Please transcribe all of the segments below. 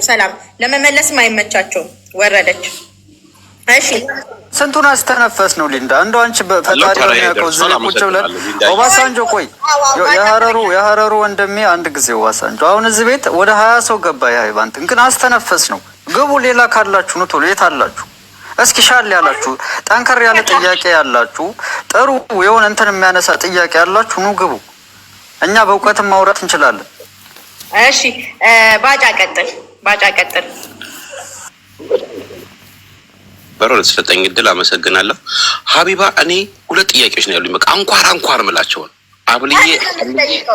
ሰላም ለመመለስ ማይመቻቸው ወረደች። እሺ ስንቱን አስተነፈስ ነው ሊንዳ እንደው አንቺ በፈጣሪ የሚያውቀው ዝም ቁጭ ብለን ኦባሳንጆ ቆይ የሀረሩ ወንድሜ አንድ ጊዜ ኦባሳንጆ አሁን እዚህ ቤት ወደ 20 ሰው ገባ። ያይባንት ግን አስተነፈስ ነው ግቡ። ሌላ ካላችሁ ነው ቶሎ የት አላችሁ? እስኪ ሻል ያላችሁ ጠንከር ያለ ጥያቄ ያላችሁ ጥሩ የሆነ እንትን የሚያነሳ ጥያቄ ያላችሁ ነው ግቡ። እኛ በእውቀትም ማውራት እንችላለን። እሺ ባጫ ቀጥል በሮል ስለተሰጠኝ እድል አመሰግናለሁ። ሀቢባ እኔ ሁለት ጥያቄዎች ነው ያሉኝ። በቃ አንኳር ምላቸውን አብልዬ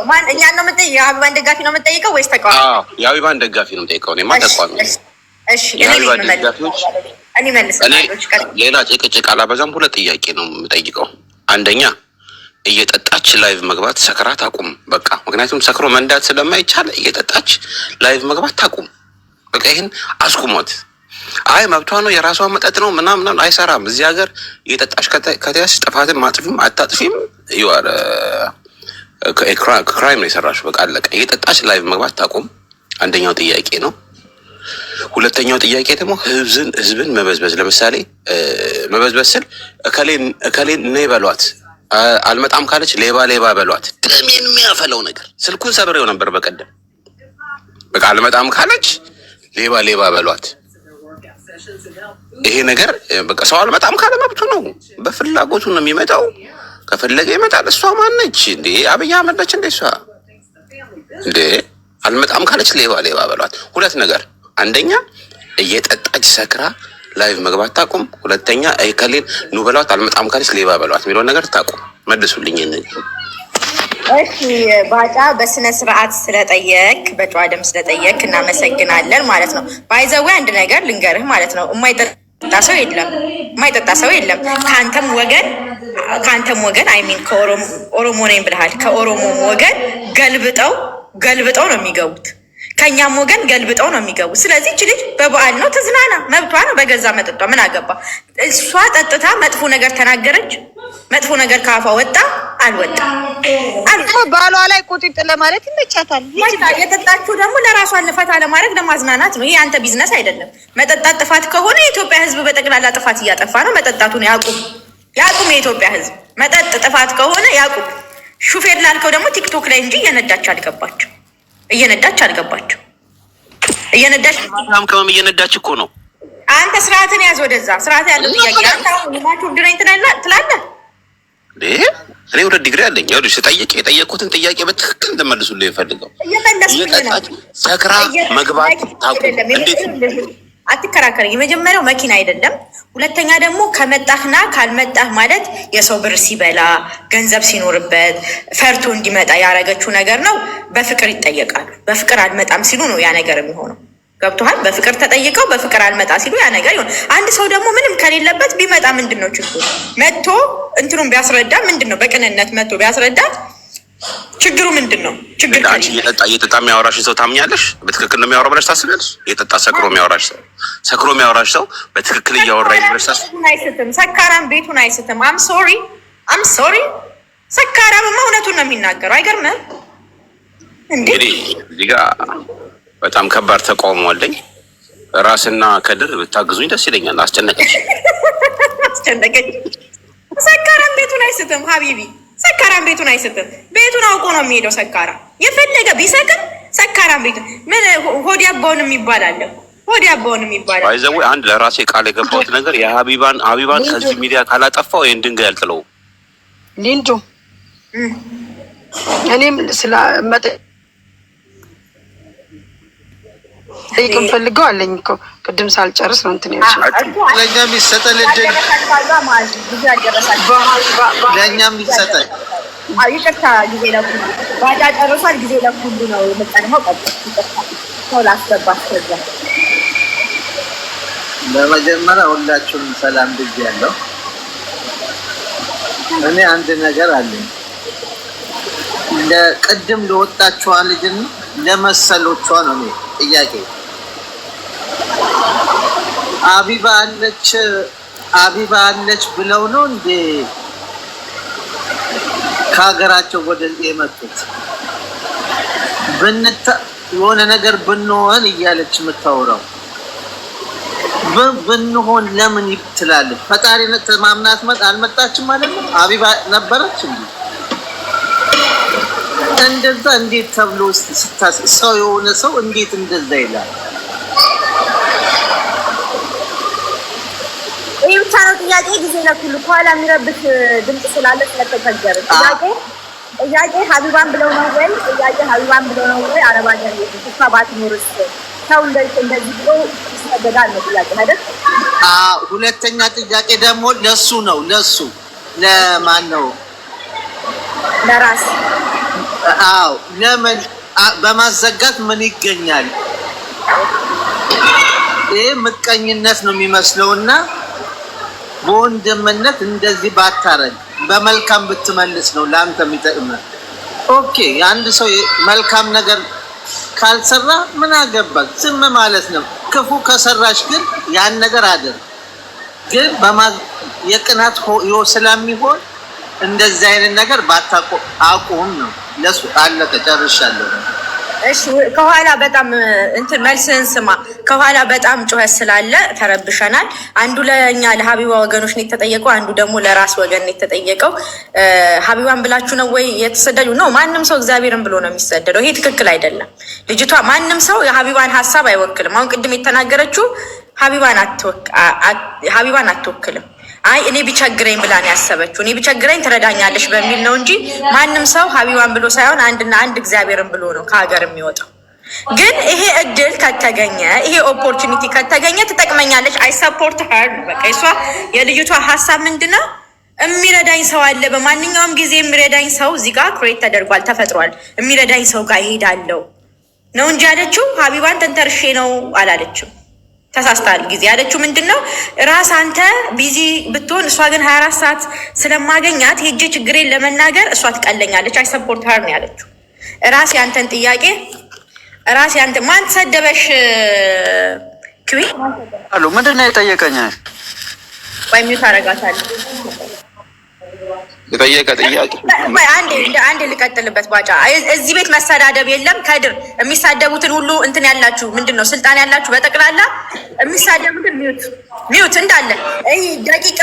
ማን እኛ ነው የምጠይቀው? የሀቢባን ደጋፊ ነው የምጠይቀው ወይስ ተቃዋሚ? የሀቢባን ደጋፊ ነው የምጠይቀው። እኔማ ተቃዋሚ። እሺ የሀቢባን ደጋፊዎች እኔ መልስላችሁ። ሌላ ጭቅጭቅ አላበዛም። ሁለት ጥያቄ ነው የምጠይቀው። አንደኛ እየጠጣች ላይቭ መግባት ሰክራ ታቁም። በቃ ምክንያቱም ሰክሮ መንዳት ስለማይቻል እየጠጣች ላይቭ መግባት ታቁም። በቃ ይሄን አስቁሟት። አይ መብቷ ነው የራሷ መጠጥ ነው ምናምን አይሰራም። እዚህ ሀገር እየጠጣች ከተያዝሽ ጥፋትን ማጥፊም አታጥፊም ይዋር ክራይም ነው የሰራሽው። በቃ አለቀ። እየጠጣች ላይቭ መግባት ታቁም። አንደኛው ጥያቄ ነው። ሁለተኛው ጥያቄ ደግሞ ህዝብን መበዝበዝ። ለምሳሌ መበዝበዝ ስል እከሌን ነይ በሏት፣ አልመጣም ካለች ሌባ በሏት። ደሜን የሚያፈለው ነገር ስልኩን ሰብሬው ነበር በቀደም። በቃ አልመጣም ካለች ሌባ በሏት። ይሄ ነገር በቃ ሰው አልመጣም ካለ መብቱ ነው፣ በፍላጎቱ ነው የሚመጣው። ከፈለገ ይመጣል። እሷ ማነች እንዴ? አብይ አህመድ ነች እንዴ? እሷ እንዴ አልመጣም ካለች ሌባ በሏት። ሁለት ነገር፣ አንደኛ እየጠጣች ሰክራ ላይቭ መግባት ታቁም። ሁለተኛ ከሌን ኑ በሏት፣ አልመጣም ካለች ሌባ በሏት የሚለውን ነገር ታቁም። መልሱልኝ። እሺ ባጫ በስነ ስርዓት ስለጠየቅ በጨዋ ደም ስለጠየቅ እናመሰግናለን ማለት ነው። ባይዘው አንድ ነገር ልንገርህ ማለት ነው። የማይጠጣ ሰው የለም። ከአንተም ወገን አይሚን ከኦሮሞ ነኝ ብለሃል። ከኦሮሞ ወገን ገልብጠው ነው የሚገቡት። ከኛም ወገን ገልብጠው ነው የሚገቡት። ስለዚህ እቺ ልጅ በበዓል ነው ትዝናና፣ መብቷ ነው። በገዛ መጠጧ ምን አገባ? እሷ ጠጥታ መጥፎ ነገር ተናገረች፣ መጥፎ ነገር ካፏ ወጣ አልወጣ ባሏ ላይ ቁጢጥ ለማለት ይመቻታል። የጠጣችሁ ደግሞ ለራሷን ፈታ ለማድረግ ለማዝናናት ነው። ይሄ አንተ ቢዝነስ አይደለም። መጠጣት ጥፋት ከሆነ የኢትዮጵያ ሕዝብ በጠቅላላ ጥፋት እያጠፋ ነው። መጠጣቱን ያቁም። የኢትዮጵያ ሕዝብ መጠጥ ጥፋት ከሆነ ያቁም። ሹፌር ላልከው ደግሞ ቲክቶክ ላይ እንጂ እየነዳች አልገባቸው። እየነዳች እኮ ነው። አንተ ስርዓትን ያዝ። ወደዛ ስርዓት ያለው ጥያቄ አንተ ሁላችሁ ድረኝ ትላለህ። እኔ ወደ ዲግሪ አለኝ። ይኸውልሽ ስጠይቅ የጠየቁትን ጥያቄ በትክክል እንደመልሱልኝ የፈልገው እየጠጣች ሰክራ መግባት ታቁም። እንዴት አትከራከረኝ። የመጀመሪያው መኪና አይደለም። ሁለተኛ ደግሞ ከመጣህና ካልመጣህ ማለት የሰው ብር ሲበላ ገንዘብ ሲኖርበት ፈርቶ እንዲመጣ ያረገችው ነገር ነው። በፍቅር ይጠየቃሉ። በፍቅር አልመጣም ሲሉ ነው ያ ነገር የሚሆነው። ገብቶሃል? በፍቅር ተጠይቀው በፍቅር አልመጣ ሲሉ ያ ነገር ይሆን። አንድ ሰው ደግሞ ምንም ከሌለበት ቢመጣ ምንድን ነው ችግሩ? መጥቶ እንትኑን ቢያስረዳ ምንድን ነው? በቅንነት መጥቶ ቢያስረዳ ችግሩ ምንድን ነው? ችግር እየጠጣ የሚያወራሽን ሰው ታምኛለሽ? በትክክል ነው የሚያወራው ብለሽ ታስቢያለሽ? እየጠጣ ሰክሮ የሚያወራሽ ሰው በትክክል እያወራኝ ብለሽ አይስትም። ሰካራም ቤቱን አይስትም። አም ሶሪ ሰካራምማ እውነቱን ነው የሚናገረው። አይገርምም? እንግዲህ እዚህ ጋር በጣም ከባድ ተቃውሞ አለኝ። ራስና ከድር ብታግዙኝ ደስ ይለኛል። አስጨነቀች። ሰካራም ቤቱን አይስትም ሀቢቢ። ሰካራም ቤቱን አይስትም። ቤቱን አውቆ ነው የሚሄደው። ሰካራ የፈለገ ቢሰክር ሰካራም ቤቱን ምን ሆዲያባውንም ይባላል። ባይዘው አንድ ለራሴ ቃል የገባሁት ነገር የሀቢባን ከዚህ ሚዲያ ካላጠፋው ይሄን ድንጋይ አልጥለው ሊንዱ እኔም ጠይቅም ፈልገው አለኝ እኮ ቅድም ሳልጨርስ ነው እንትን ለእኛም ይሰጠን እድል ለእኛም ይሰጠን። ይቅርታ ጊዜ ለኩሉ ባዳ ጨርሷል። ጊዜ ለኩሉ ነው የምጠንመው። ሰው ላስገባት ከዛ በመጀመሪያ ሁላችሁም ሰላም ብያለሁ። እኔ አንድ ነገር አለኝ ለቅድም ለወጣችኋ ልጅን ለመሰሎቿ ነው ጥያቄ። አቢባ አለች ብለው ነው እንዴ ከሀገራቸው ወደዚህ የመጡት? የሆነ ነገር ብንሆን እያለች የምታወራው ብንሆን ለምን ትላለች? ፈጣሪነት ማምናት አልመጣችም ማለት ነው። ሀቢባ ነበረች እንዴ? እንደዛ እንዴት ተብሎ ሰው የሆነ ሰው እንዴት እንደዛ ይላል? ይህ ብቻ ነው ጥያቄ። ጊዜ ለኩሉ ከኋላ የሚረብሽ ድምፅ ስላለ ስለተቸገረ ጥያቄ ሀቢባን ብለው ነው ወይ? ጥያቄ ሀቢባን ብለው ነው ወይ? አረብ ሀገር እሷ ባትኖርስ ሰው እንደዚህ ብሎ ይሰደዳል ነው ጥያቄ አይደል? ሁለተኛ ጥያቄ ደግሞ ለሱ ነው። ለሱ ለማን ነው? ለራስ ለምን በማዘጋት ምን ይገኛል? ይሄ ምቀኝነት ነው የሚመስለውና በወንድምነት እንደዚህ ባታረግ በመልካም ብትመልስ ነው ለአንተ የሚጠቅምህ። ኦኬ አንድ ሰው መልካም ነገር ካልሰራ ምን አገባክ? ዝም ማለት ነው። ክፉ ከሰራሽ ግን ያን ነገር አድር። ግን የቅናት ስለሚሆን እንደዚህ አይነት ነገር አቁም ነው። ለሱ አለቀ፣ ጨርሻለሁ። እሺ ከኋላ በጣም እንትን መልስህን ስማ። ከኋላ በጣም ጩኸት ስላለ ተረብሸናል። አንዱ ለኛ ለሀቢባ ወገኖች ነው የተጠየቀው፣ አንዱ ደግሞ ለራስ ወገን ነው የተጠየቀው። ሀቢባን ብላችሁ ነው ወይ የተሰደዱ? ነው ማንም ሰው እግዚአብሔርን ብሎ ነው የሚሰደደው። ይሄ ትክክል አይደለም። ልጅቷ ማንም ሰው የሀቢባን ሀሳብ አይወክልም። አሁን ቅድም የተናገረችው ሀቢባን አትወክልም። አይ እኔ ቢቸግረኝ ብላ ነው ያሰበችው። እኔ ቢቸግረኝ ትረዳኛለሽ በሚል ነው እንጂ ማንም ሰው ሀቢባን ብሎ ሳይሆን አንድና አንድ እግዚአብሔርን ብሎ ነው ከሀገር የሚወጣው። ግን ይሄ እድል ከተገኘ፣ ይሄ ኦፖርቹኒቲ ከተገኘ ትጠቅመኛለች። አይ ሰፖርት ሀር። በቃ እሷ የልጅቷ ሀሳብ ምንድነው? የሚረዳኝ ሰው አለ፣ በማንኛውም ጊዜ የሚረዳኝ ሰው እዚህ ጋር ክሬት ተደርጓል፣ ተፈጥሯል። የሚረዳኝ ሰው ጋር ይሄዳለው ነው እንጂ ያለችው ሀቢባን ተንተርሼ ነው አላለችም። ተሳስታል። ጊዜ ያለችው ምንድነው? ራስ አንተ ቢዚ ብትሆን እሷ ግን 24 ሰዓት ስለማገኛት ሄጄ ችግሬን ለመናገር እሷ ትቀለኛለች። አይ ሰፖርት ሀር ነው ያለችው። ራስ ያንተን ጥያቄ ራስ ያንተ ማን ተሰደበሽ? ክዊ አሉ ምንድነው የጠየቀኝ? ወይ ሚውት አረጋታለሁ። የጠየቀ ጥያቄ አንዴ ልቀጥልበት። ባጫ እዚህ ቤት መሰዳደብ የለም። ከድር የሚሳደቡትን ሁሉ እንትን ያላችሁ ምንድነው ስልጣን ያላችሁ በጠቅላላ የሚሳደቡትን ሚውት እንዳለ ደቂቃ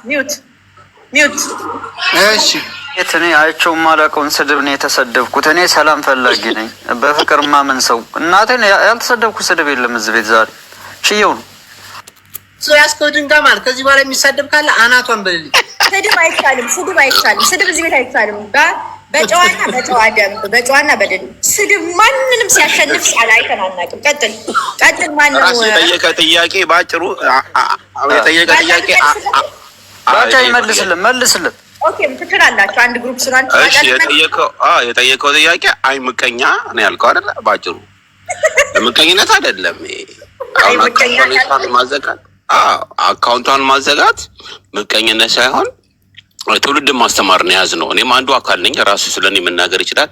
ሚውት። እሺ እኔ አይቼው የማላውቀውን ስድብ ነው የተሰደብኩት። እኔ ሰላም ፈላጊ ነኝ፣ በፍቅር ማመን ሰው። እናቴን ያልተሰደብኩ ስድብ የለም እዚህ ቤት ዛሬ ችየው ነው ሰው ያስከው ድንጋ ማለት ከዚህ በኋላ የሚሳደብ ካለ አናቷን በልልኝ። ስድብ አይቻልም። ስድብ እዚህ ቤት አይቻልም። በጨዋ ደንብ በጨዋና በደንብ ስድብ ማንንም ሲያሸንፍ አይተን አናውቅም። ቀጥል። ማነው የጠየቀ ጥያቄ ባጭሩ የጠየቀ ጥያቄ ባጫ መልስልን። ኦኬ ትችላላችሁ። አንድ ግሩፕ ስራን እሺ የጠየቀው ጥያቄ አይ ምቀኛ ነው ያልከው አይደለ? ባጭሩ ለምቀኝነት አይደለም። አሁን አካውንቷን ማዘጋት ምቀኝነት ሳይሆን ትውልድን ማስተማር ነው የያዝነው። እኔም አንዱ አካል ነኝ። ራሱ ስለኔ መናገር ይችላል።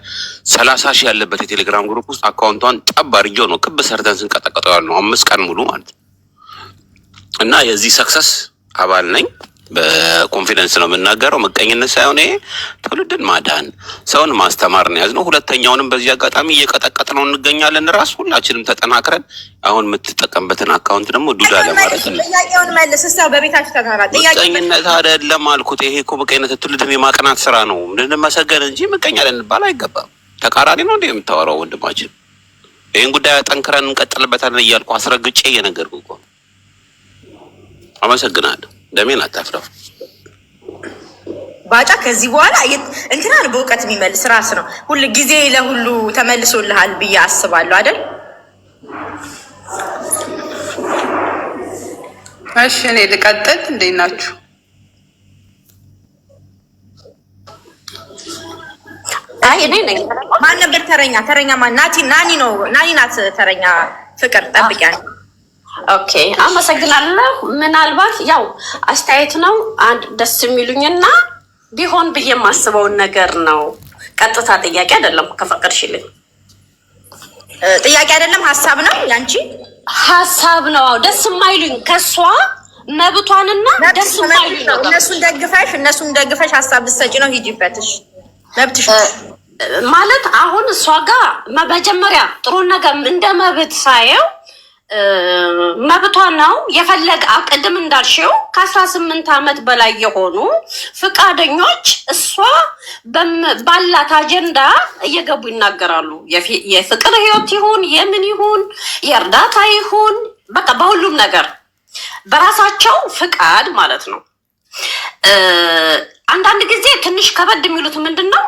30 ሺህ ያለበት የቴሌግራም ግሩፕ ውስጥ አካውንቷን ጠብ አድርጌው ነው ክብ ሰርተን ስንቀጠቀጠው ያልነው 5 ቀን ሙሉ ማለት እና የዚህ ሰክሰስ አባል ነኝ። በኮንፊደንስ ነው የምናገረው። ምቀኝነት ሳይሆን ይሄ ትውልድን ማዳን ሰውን ማስተማር ነው ያዝነው። ሁለተኛውንም በዚህ አጋጣሚ እየቀጠቀጥ ነው እንገኛለን። ራስ ሁላችንም ተጠናክረን አሁን የምትጠቀምበትን አካውንት ደግሞ ዱዳ ለማለት ነው። ጥያቄውን መልስ። እሷ በቤታችሁ ተናራ ምቀኝነት አይደለም አልኩት። ይሄ እኮ ምቀኝነት ትውልድን የማቅናት ስራ ነው። እንድንመሰገን እንጂ ምቀኛ ልንባል አይገባም። ተቃራኒ ነው እንደ የምታወራው ወንድማችን። ይህን ጉዳይ ጠንክረን እንቀጥልበታለን እያልኩ አስረግጬ እየነገርኩ እኮ ነው። አመሰግናለሁ። ደሜን አታፍረው ባጫ። ከዚህ በኋላ እንትናን በእውቀት የሚመልስ ራስ ነው። ሁሉ ጊዜ ለሁሉ ተመልሶልሃል ብዬ አስባለሁ አይደል? እሺ እኔ ልቀጥል። እንዴት ናችሁ? አይ እኔ ነኝ። ማን ነበር ተረኛ? ማን? ናኒ ነው። ናኒ ናት ተረኛ። ፍቅር ጠብቂያለሁ። ኦኬ አመሰግናለሁ። ምናልባት ያው አስተያየት ነው አንድ ደስ የሚሉኝና ቢሆን ብዬ የማስበውን ነገር ነው። ቀጥታ ጥያቄ አይደለም። ከፈቀድሽልኝ ጥያቄ አይደለም፣ ሀሳብ ነው። ያንቺ ሀሳብ ነው። ደስ የማይሉኝ ከሷ መብቷንና ደስ የማይሉኝ እነሱን ደግፈሽ ሀሳብ ልትሰጪ ነው። ሂጂበትሽ መብትሽ። ማለት አሁን እሷ ጋር መጀመሪያ ጥሩ ነገር እንደ መብት ሳየው መብቷ ነው። የፈለገ ቅድም እንዳልሽው ከ18 ዓመት በላይ የሆኑ ፍቃደኞች እሷ ባላት አጀንዳ እየገቡ ይናገራሉ። የፍቅር ህይወት ይሁን የምን ይሁን የእርዳታ ይሁን በቃ በሁሉም ነገር በራሳቸው ፍቃድ ማለት ነው። አንዳንድ ጊዜ ትንሽ ከበድ የሚሉት ምንድነው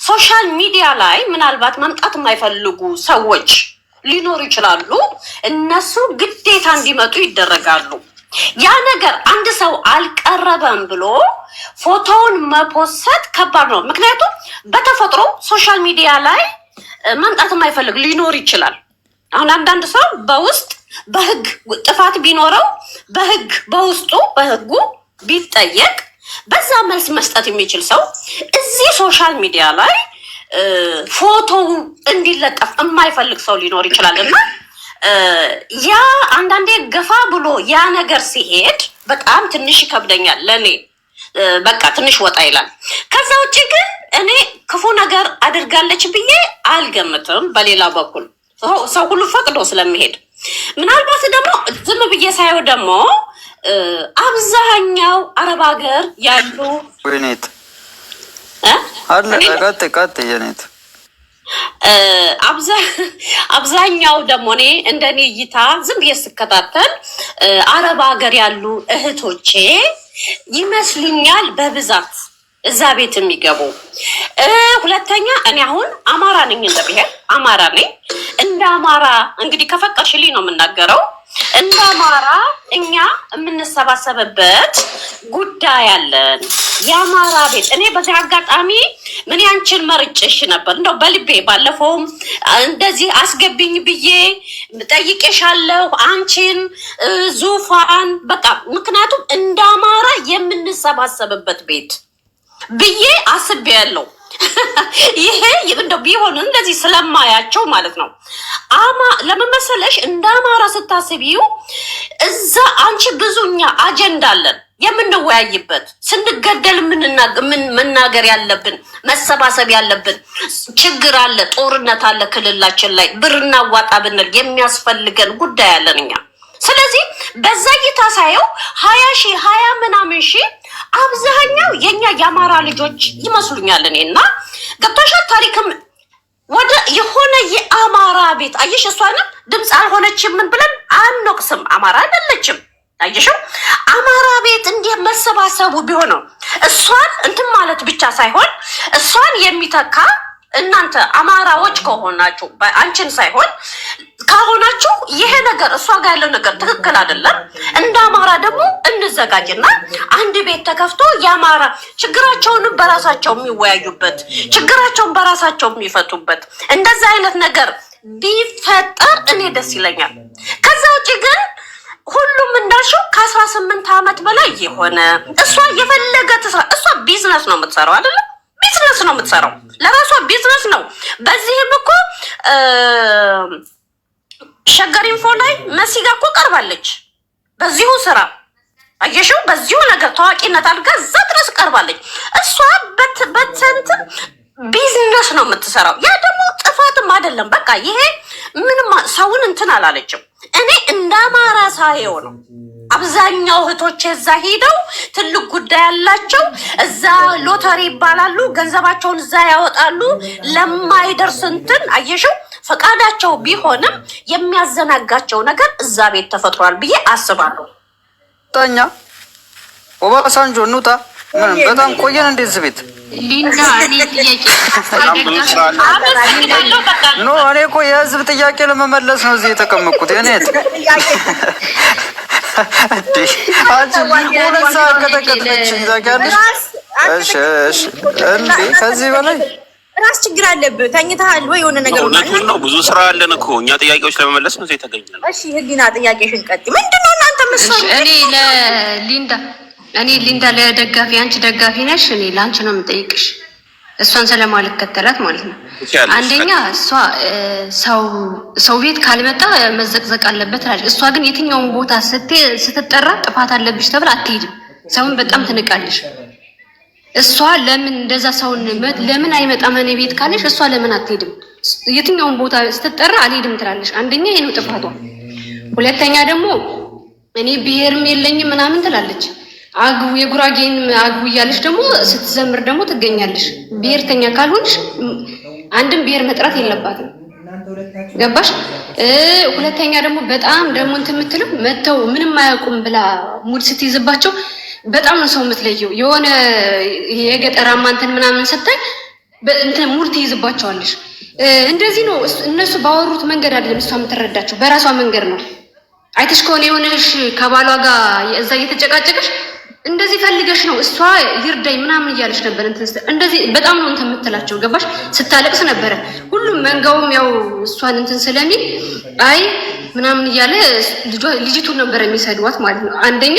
ሶሻል ሚዲያ ላይ ምናልባት መምጣት የማይፈልጉ ሰዎች ሊኖሩ ይችላሉ። እነሱ ግዴታ እንዲመጡ ይደረጋሉ። ያ ነገር አንድ ሰው አልቀረበም ብሎ ፎቶውን መፖሰት ከባድ ነው። ምክንያቱም በተፈጥሮ ሶሻል ሚዲያ ላይ መምጣት የማይፈልግ ሊኖር ይችላል። አሁን አንዳንድ ሰው በውስጥ በህግ ጥፋት ቢኖረው በህግ በውስጡ በህጉ ቢጠየቅ በዛ መልስ መስጠት የሚችል ሰው እዚህ ሶሻል ሚዲያ ላይ ፎቶው እንዲለጠፍ የማይፈልግ ሰው ሊኖር ይችላል። እና ያ አንዳንዴ ገፋ ብሎ ያ ነገር ሲሄድ በጣም ትንሽ ይከብደኛል ለኔ። በቃ ትንሽ ወጣ ይላል። ከዛ ውጭ ግን እኔ ክፉ ነገር አድርጋለች ብዬ አልገምትም። በሌላ በኩል ሰው ሁሉ ፈቅዶ ስለሚሄድ ምናልባት ደግሞ ዝም ብዬ ሳየው ደግሞ አብዛኛው አረብ ሀገር ያሉ ወይኔት አለ ቀጥ የኔት አብዛኛው ደግሞ እኔ እንደኔ እይታ ዝም ብዬ ስከታተል አረብ ሀገር ያሉ እህቶቼ ይመስሉኛል በብዛት እዛ ቤት የሚገቡ። ሁለተኛ እኔ አሁን አማራ ነኝ፣ እንደ ብሔር አማራ ነኝ። እንደ አማራ እንግዲህ ከፈቀድሽልኝ ነው የምናገረው። እንደ አማራ እኛ የምንሰባሰብበት ጉዳይ አለን፣ የአማራ ቤት። እኔ በዚህ አጋጣሚ ምን ያንቺን መርጭሽ ነበር እንደው በልቤ ባለፈውም እንደዚህ አስገብኝ ብዬ ጠይቄሻለሁ፣ አንቺን ዙፋን በቃ ምክንያቱም እንደ አማራ የምንሰባሰብበት ቤት ብዬ አስቤያለሁ። ይሄ እንደው ቢሆን እንደዚህ ስለማያቸው ማለት ነው። ለምን መሰለሽ እንደ አማራ ስታስቢው እዛ አንቺ ብዙኛ አጀንዳ አለን የምንወያይበት፣ ስንገደል መናገር ያለብን፣ መሰባሰብ ያለብን ችግር አለ፣ ጦርነት አለ ክልላችን ላይ ብር እናዋጣ ብንል የሚያስፈልገን ጉዳይ አለን እኛ። ስለዚህ በዛ እይታ ሳየው 20 ምናምን ሺህ አብዛኛው የኛ የአማራ ልጆች ይመስሉኛል እኔና ገብቶሻል። ታሪክም ወደ የሆነ የአማራ ቤት አየሽ፣ እሷንም ድምፅ አልሆነችም ምን ብለን አንወቅስም፣ አማራ አይደለችም። አየሽው አማራ ቤት እንዲህ መሰባሰቡ ቢሆነው እሷን እንትን ማለት ብቻ ሳይሆን እሷን የሚተካ እናንተ አማራዎች ከሆናችሁ አንቺን ሳይሆን ከሆናችሁ ይሄ ነገር እሷ ጋር ያለው ነገር ትክክል አይደለም። እንደ አማራ ደግሞ እንዘጋጅና አንድ ቤት ተከፍቶ የአማራ ችግራቸውንም በራሳቸው የሚወያዩበት፣ ችግራቸውን በራሳቸው የሚፈቱበት እንደዛ አይነት ነገር ቢፈጠር እኔ ደስ ይለኛል። ከዛ ውጭ ግን ሁሉም እንዳልሽው ከ18 ዓመት በላይ የሆነ እሷ የፈለገ ትስራ። እሷ ቢዝነስ ነው የምትሰራው አይደለም? ቢዝነስ ነው የምትሰራው፣ ለራሷ ቢዝነስ ነው። በዚህም እኮ ሸገር ኢንፎ ላይ መሲ ጋር እኮ ቀርባለች በዚሁ ስራ አየሽው፣ በዚሁ ነገር ታዋቂነት አድርጋ እዛ ድረስ ቀርባለች። እሷ በትንት ቢዝነስ ነው የምትሰራው። ያ ደግሞ ጥፋትም አይደለም። በቃ ይሄ ምንም ሰውን እንትን አላለችም። እኔ እንደ አማራ ሳየው ነው አብዛኛው እህቶች እዛ ሄደው ትልቅ ጉዳይ ያላቸው እዛ ሎተሪ ይባላሉ፣ ገንዘባቸውን እዛ ያወጣሉ። ለማይደርስ እንትን አየሽው ፈቃዳቸው ቢሆንም የሚያዘናጋቸው ነገር እዛ ቤት ተፈጥሯል ብዬ አስባለሁ። ታኛ ኦባሳንጆ ኑታ ምን በጣም ቆየን እንደዚህ ቤት ሊንዳ እኔ ጥያቄ ኖ እኔ እኮ የህዝብ ጥያቄ ለመመለስ ነው እዚህ የተቀመጥኩት። እኔት አንቺ ሁለት ሰዓት ከተቀጠለችኝ ታውቂያለሽ። እሺ እንዴ ከዚህ በላይ ራስ ችግር አለብህ። ተኝተሃል ወይ የሆነ ነገር እውነቱን ነው። ብዙ ስራ አለን እኮ እኛ ጥያቄዎች ለመመለስ ነው እዚህ የተገኘነው። እሺ ህሊና ጥያቄሽን ቀጥይ። ምንድነው እናንተ መስሉ? እኔ ሊንዳ ለደጋፊ አንቺ ደጋፊ ነሽ፣ እኔ ለአንቺ ነው የምጠይቅሽ። እሷን ስለማልከተላት ማለት ነው። አንደኛ እሷ ሰው ቤት ካልመጣ መዘቅዘቅ አለበት ትላለች። እሷ ግን የትኛውን ቦታ ስትጠራ ጥፋት አለብሽ ተብላ አትሄድም። ሰውን በጣም ትንቃለሽ። እሷ ለምን እንደዛ ሰውን ለምን አይመጣም እኔ ቤት ካለሽ እሷ ለምን አትሄድም? የትኛውን ቦታ ስትጠራ አልሄድም ትላለሽ። አንደኛ ይሄ ነው ጥፋቷ። ሁለተኛ ደግሞ እኔ ብሔርም የለኝም ምናምን ትላለች። አግቡ የጉራጌን አግቡ እያለሽ ደግሞ ስትዘምር ደግሞ ትገኛለሽ። ብሔርተኛ ካልሆንሽ አንድም ብሔር መጥራት የለባትም። ገባሽ? ሁለተኛ ደግሞ በጣም ደግሞ እንትን የምትለው መተው ምንም አያውቁም ብላ ሙድ ስትይዝባቸው በጣም ነው ሰው የምትለየው። የሆነ የገጠራማ እንትን ምናምን ስታይ እንትን ሙድ ትይዝባቸዋለሽ። እንደዚህ ነው እነሱ ባወሩት መንገድ አይደለም እሷ የምትረዳቸው፣ በራሷ መንገድ ነው። አይተሽ ከሆነ የሆነሽ ከባሏ ጋር እዛ እየተጨቃጨቀሽ እንደዚህ ፈልገሽ ነው እሷ ይርዳኝ ምናምን እያለች ነበር። እንደዚህ በጣም ነው እንትን የምትላቸው። ገባሽ? ስታለቅስ ነበረ። ሁሉም መንጋውም ያው እሷን እንትን ስለሚል አይ ምናምን እያለ ልጅቱን ነበር የሚሰድዋት ማለት ነው። አንደኛ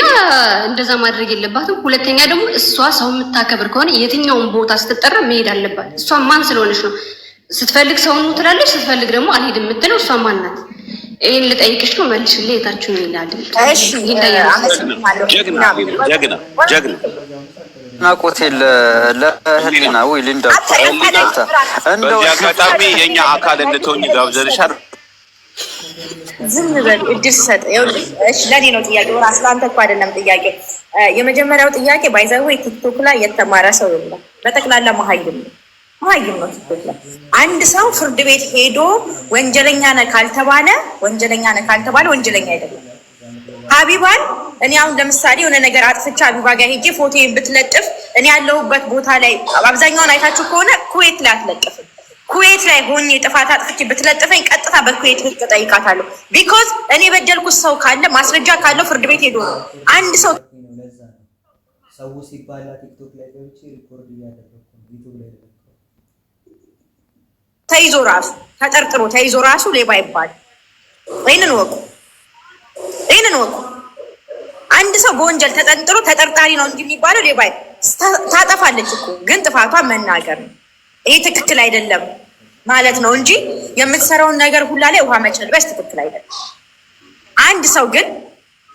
እንደዛ ማድረግ የለባትም። ሁለተኛ ደግሞ እሷ ሰው የምታከብር ከሆነ የትኛውን ቦታ ስትጠራ መሄድ አለባት። እሷ ማን ስለሆነች ነው? ስትፈልግ ሰውን ትላለች፣ ስትፈልግ ደግሞ አልሄድም የምትለው እሷ ማን ናት? ይሄን ልጠይቅሽ ነው መልሽልኝ። የታችሁን ይላል። እሺ ጀግና ናቆቴ ለህሊና ወይ ሊንዳ እንደው አጋጣሚ የኛ አካል እንድትሆኝ ጋብዘንሻል። ዝም በል እድል ሰጥ። እሺ ለኔ ነው ጥያቄው፣ ራስ አንተ እኮ አይደለም ጥያቄ። የመጀመሪያው ጥያቄ ባይዘው ቲክቶክ ላይ የተማረ ሰው የለም፣ በጠቅላላ መሀይም ነው። ቲክቶክ ላይ አንድ ሰው ፍርድ ቤት ሄዶ ወንጀለኛ ነህ ካልተባለ ወንጀለኛ አይደለም። ሀቢባን እኔ አሁን ለምሳሌ የሆነ ነገር አጥፍቻ ሀቢባ ጋር ሄጄ ፎቶዬን ብትለጥፍ እኔ ያለሁበት ቦታ ላይ አብዛኛውን አይታችሁ ከሆነ ኩዌት ላይ አትለጥፍም። ኩዌት ላይ ሆኜ ጥፋት አጥፍቼ ብትለጥፈኝ ቀጥታ በኩዌት ህግ እጠይቃታለሁ። ቢኮዝ እኔ በደልኩት ሰው ካለ ማስረጃ ካለው ፍርድ ቤት ሄዶ ነው። አንድ ሰው ሲባላ ቲክቶክ ላይ ገብቼ ሪኮርድ እያደረኩ ዩቲዩብ ላይ ተይዞ ራሱ ተጠርጥሮ ተይዞ ራሱ ሌባ ይባላል። ይሄንን ወቁ። አንድ ሰው በወንጀል ተጠርጥሮ ተጠርጣሪ ነው እንጂ የሚባለው ሌባ ታጠፋለች እኮ ግን ጥፋቷን መናገር ነው። ይሄ ትክክል አይደለም ማለት ነው እንጂ የምትሰራውን ነገር ሁላ ላይ ውሃ መጨልበስ ትክክል አይደለም። አንድ ሰው ግን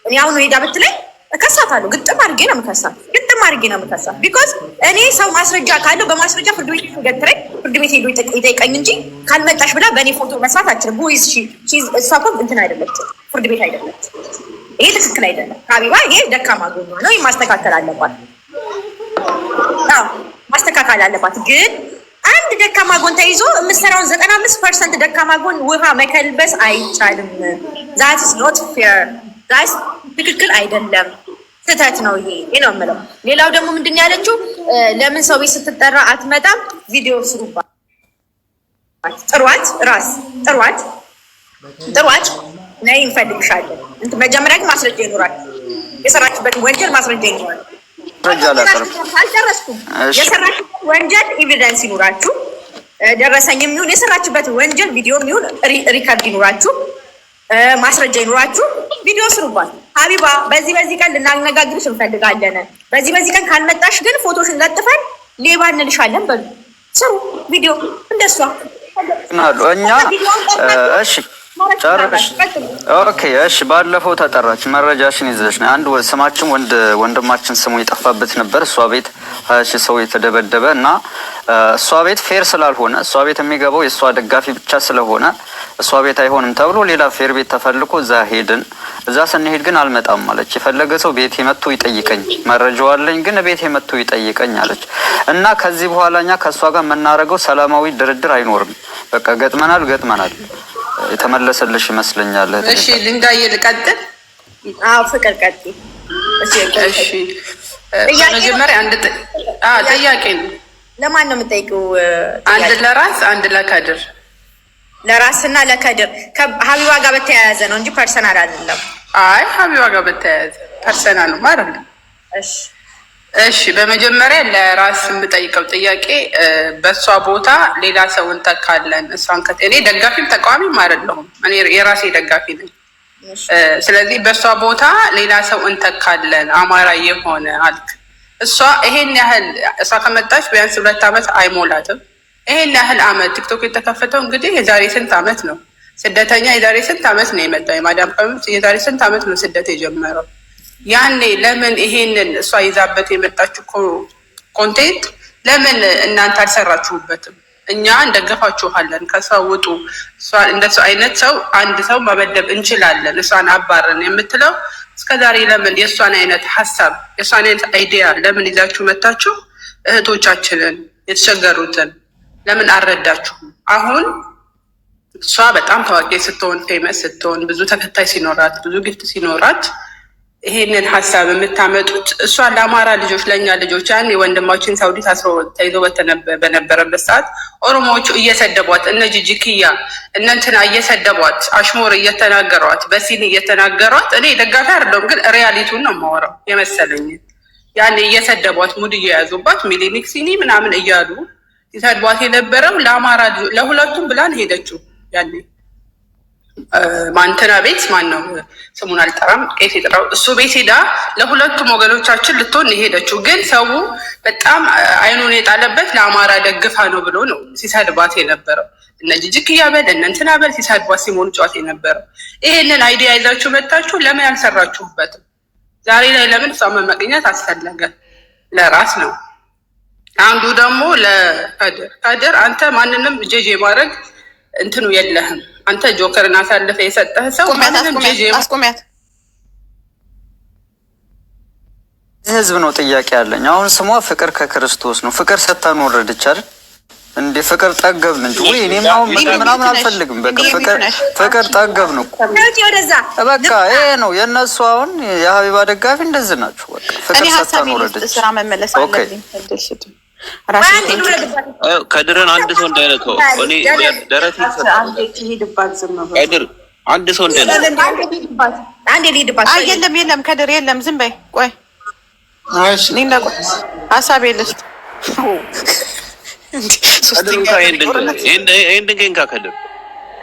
እኔ አሁን ሄዳ ብትለኝ እከሳታለሁ። ግጥም አድርጌ ነው የምከሳት። ቢኮዝ እኔ ሰው ማስረጃ ካለው በማስረጃ ፍርድ ቤት ገትረኝ ፍርድ ቤት ሄዶ ይጠይቀኝ እንጂ ካልመጣሽ ብላ በእኔ ፎቶ መስራት አችልም። ሁይዝ እሷ እኮ እንትን አይደለች፣ ፍርድ ቤት አይደለች። ይሄ ትክክል አይደለም። ሀቢባ ይሄ ደካማ ጎኗ ነው፣ ማስተካከል አለባት። ግን አንድ ደካማ ጎን ተይዞ የምትሰራውን 95% ደካማ ጎን ውሃ መከልበስ አይቻልም። ዛትስ ኖት ፌር፣ ዛትስ ትክክል አይደለም፣ ስህተት ነው። ይሄ ነው የምለው። ሌላው ደግሞ ምንድን ያለችው ለምን ሰው ቤት ስትጠራ አትመጣም? ቪዲዮ ስሩባት፣ ጥሯት ነይ እንፈልግሻለን። መጀመሪያ ግን ማስረጃ ይኖራል፣ የሰራችበትን ወንጀል ማስረጃ ይኖራል። አልጨረስኩም። የሰራችበት ወንጀል ኤቪደንስ ይኖራችሁ፣ ደረሰኝ የሚሆን የሰራችበት ወንጀል ቪዲዮ የሚሆን ሪከርድ ይኖራችሁ፣ ማስረጃ ይኖራችሁ፣ ቪዲዮ ስሩባት። ሀቢባ በዚህ ቀን ልናነጋግርሽ እንፈልጋለን፣ በዚህ ቀን ካልመጣሽ ግን ፎቶሽን ለጥፈን ሌባ እንልሻለን በሉ። ስሩ ቪዲዮ እንደሷ እኛ እሺ ጨርሽ። ኦኬ እሺ። ባለፈው ተጠራች፣ መረጃሽን ይዘሽ ነው። አንድ ስማችን ወንድማችን ስሙ የጠፋበት ነበር። እሷ ቤት 20 ሺህ ሰው የተደበደበ እና እሷ ቤት ፌር ስላልሆነ እሷ ቤት የሚገባው የእሷ ደጋፊ ብቻ ስለሆነ እሷ ቤት አይሆንም ተብሎ ሌላ ፌር ቤት ተፈልጎ እዛ ሄድን። እዛ ስንሄድ ግን አልመጣም አለች። የፈለገ ሰው ቤቴ መጥቶ ይጠይቀኝ፣ መረጃው አለኝ ግን ቤቴ መጥቶ ይጠይቀኝ አለች። እና ከዚህ በኋላ እኛ ከእሷ ጋር የምናደርገው ሰላማዊ ድርድር አይኖርም። በቃ ገጥመናል። የተመለሰልሽ ይመስለኛል። እሺ ሊንዳዬ ልቀጥል? አዎ ፍቅር ቀጥይ። እሺ መጀመሪያ ጥያቄ ነው። ለማን ነው የምጠይቀው? አንድ ለራስ አንድ ለከድር። ለራስና ለከድር ከሀቢባ ጋር በተያያዘ ነው እንጂ ፐርሰናል አይደለም። አይ ሀቢባ ጋር በተያያዘ ፐርሰናል ነው ማለት ነው። እሺ በመጀመሪያ ለራስ የምጠይቀው ጥያቄ በእሷ ቦታ ሌላ ሰው እንተካለን። እሷን እኔ ደጋፊም ተቃዋሚም አይደለሁም፣ እኔ የራሴ ደጋፊ ነኝ። ስለዚህ በእሷ ቦታ ሌላ ሰው እንተካለን አማራ የሆነ አልክ። ይሄን ያህል እሷ ከመጣች ቢያንስ 2 ዓመት አይሞላትም። ይሄን ያህል ዓመት ቲክቶክ የተከፈተው እንግዲህ የዛሬ ስንት ዓመት ነው? ስደተኛ የዛሬ ስንት ዓመት ነው የመጣው? የማዳም ቀመት የዛሬ ስንት ዓመት ነው ስደት የጀመረው? ያኔ ለምን ይሄንን እሷ ይዛበት የመጣችው ኮንቴንት ለምን እናንተ አልሰራችሁበትም? እኛ እንደገፋችኋለን። ከሰው ውጡ። እንደሱ አይነት ሰው አንድ ሰው መበደብ እንችላለን፣ እሷን አባረን የምትለው እስከዛሬ ለምን የእሷን አይነት ሀሳብ የእሷን አይነት አይዲያ ለምን ይዛችሁ መታችሁ? እህቶቻችንን የተቸገሩትን ለምን አልረዳችሁም? አሁን እሷ በጣም ታዋቂ ስትሆን ፌመስ ስትሆን ብዙ ተከታይ ሲኖራት ብዙ ጊፍት ሲኖራት ይሄንን ሀሳብ የምታመጡት እሷ ለአማራ ልጆች ለእኛ ልጆች ያን ወንድማችን ሳውዲ ታስሮ ተይዞ በነበረበት ሰዓት ኦሮሞዎቹ እየሰደቧት እነ ጂጂክያ እነ እንትና እየሰደቧት አሽሙር እየተናገሯት በሲኒ እየተናገሯት እኔ ደጋፊ አይደለሁም፣ ግን ሪያሊቲውን ነው የማወራው የመሰለኝ። ያን እየሰደቧት ሙድ እየያዙባት ሚሊኒክ ሲኒ ምናምን እያሉ ሲሰድቧት የነበረው ለአማራ ለሁለቱም ብላን ሄደችው። ያኔ ማንተና ቤት ማን ነው ስሙን አልጠራም፣ ቄስ የጠራው እሱ ቤት ሄዳ ለሁለቱም ወገኖቻችን ልትሆን የሄደችው። ግን ሰው በጣም አይኑን የጣለበት ለአማራ ደግፋ ነው ብሎ ነው ሲሰድባት የነበረው። እነ ጂጂክያ በል እነ እንትና በል ሲሰድባት ሲሞኑ ጨዋት የነበረው። ይሄንን አይዲያ ይዛችሁ መጣችሁ፣ ለምን ያልሰራችሁበትም? ዛሬ ላይ ለምን እሷ መመቅኘት አስፈለገ? ለራስ ነው። አንዱ ደግሞ ለካድር አንተ ማንንም ጄጄ ማድረግ እንትኑ የለህም። አንተ ጆከርን አሳልፈ የሰጠህ ሰው ማንንም ጄጄ አስቆሚያት። ህዝብ ነው ጥያቄ ያለኝ። አሁን ስሟ ፍቅር ከክርስቶስ ነው። ፍቅር ሰጥታን ወረደች አይደል እንዴ? ፍቅር ጠገብን እንጂ ወይ እኔም አሁን ምናምን አልፈልግም። በቃ ፍቅር ጠገብ ነው። በቃ ይሄ ነው የእነሱ። አሁን የሀቢባ ደጋፊ እንደዚህ ናቸው። በቃ ፍቅር ሰጥታን ወረደች። ስራ መመለስ አለብኝ። ከድርን አንድ ሰው እንዳይነካው እኔ ደረቴ ከድር አንድ ሰው እንዳይነካው። የለም ከድር የለም። ዝም በይ ቆይ። ሀሳብ የለሽ ከድር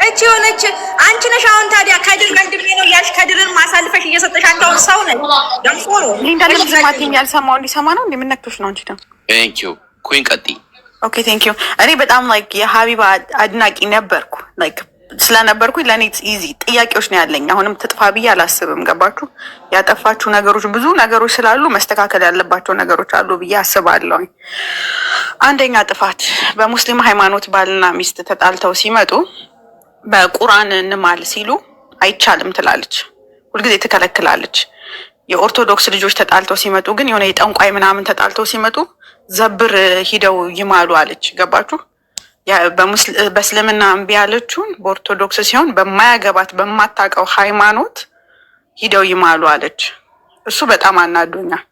እቺ ሆነች አንቺ ነሽ። አሁን ታዲያ ከድር ወንድሜ ነው ያልሽ ከድርን ማሳልፈሽ እየሰጠሽ አንተ አሁን ሰው ነሽ። ደምሶ ነው ሊንዳ ለምዝማቲም ያልሰማው እንዲሰማ ነው እንደምነክቶሽ ነው። አንቺ ደግሞ ቴንኪዩ ኩን ቀጥይ። ኦኬ ቴንኪዩ። እኔ በጣም ላይክ የሀቢባ አድናቂ ነበርኩ። ላይክ ስለነበርኩኝ ለእኔ ኢዚ ጥያቄዎች ነው ያለኝ። አሁንም ትጥፋ ብዬ አላስብም። ገባችሁ? ያጠፋችሁ ነገሮች ብዙ ነገሮች ስላሉ መስተካከል ያለባቸው ነገሮች አሉ ብዬ አስባለሁ። አንደኛ ጥፋት በሙስሊም ሃይማኖት ባልና ሚስት ተጣልተው ሲመጡ በቁርአን እንማል ሲሉ አይቻልም ትላለች፣ ሁልጊዜ ትከለክላለች። የኦርቶዶክስ ልጆች ተጣልተው ሲመጡ ግን የሆነ የጠንቋይ ምናምን ተጣልተው ሲመጡ ዘብር ሂደው ይማሉ አለች። ገባችሁ? በእስልምና እምቢ ያለችውን በኦርቶዶክስ ሲሆን በማያገባት በማታውቀው ሃይማኖት ሂደው ይማሉ አለች። እሱ በጣም አናዶኛል።